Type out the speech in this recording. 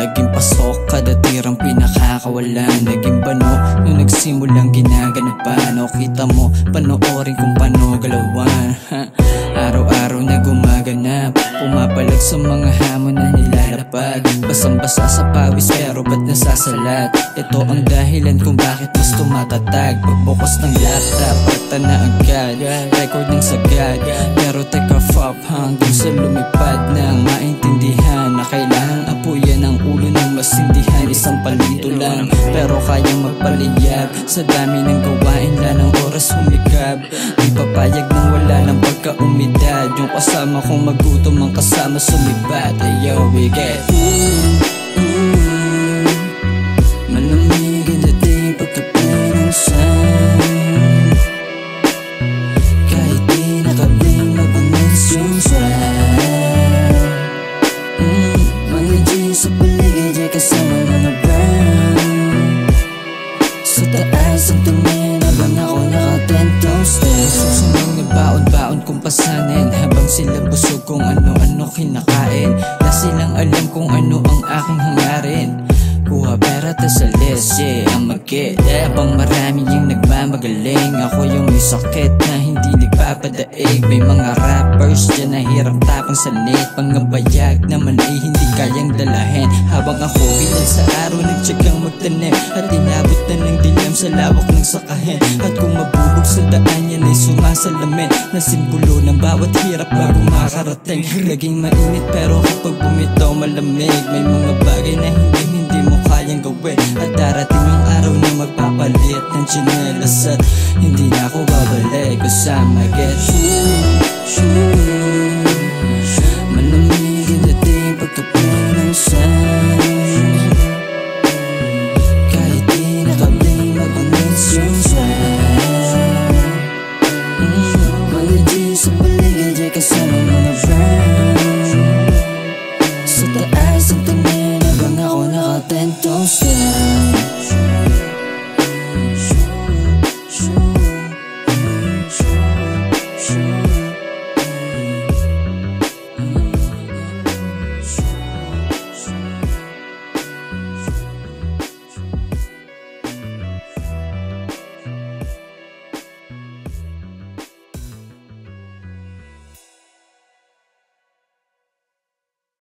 naging pasok, kada tirang pinakakawalan. Naging bano nung nagsimulang ginaganapan. O kita mo, panoorin kung paano galawan. Araw-araw na gumaganap, pumapalag sa mga hamon na nilalapad. Basang-basa sa pawis pero ba't nasasalat? Ito ang dahilan kung bakit mas tumatatag. Pagbukas ng laptop, parta na agad, record ng sagad. Pero teka fop, hanggang sa lumipad nang maintindihan na kailangang apuyan ang ulo ng masindihan. Isang palito lang pero kayang magpaliyab sa dami ng gawain, lang ng oras humikab. Di papayag nang wala ng pagkaumidad. Yung kasama kong magutom ang kasama sumibat. Ayo, we get malamig ang dating pagkapinusan. Kahit di nakabing mabangis yung swag. Mga G sa paligid ay kasama mga brown. Sa taas ang tingin habang ako naka-10 toes down. Susunod na baon-baon kong pasanin habang sila busog kung ano-ano kinakain. Na silang alam kung ano ang aking hangarin. Kuha pera ta sa list, yeah, ang mag-get. Habang marami yung nagmamagaling, ako yung may sakit na hindi nagpapadaig. May mga rappers dyan na hirap tapang salit. Mga bayag naman ay hindi kayang dalahin. Habang ako bilad sa araw nagtsagang magtanim at inabot na ng dilim sa lawak ng sakahin. At kung mabubog sa daan yan ay sumasalamin na simbolo ng bawat hirap bago makarating. Naging mainit pero kapag bumitaw malamig. May mga bagay na hindi mo kayang gawin. At darating yung araw na magpapalit ng tsinelas at hindi na ako babalik kasama get you.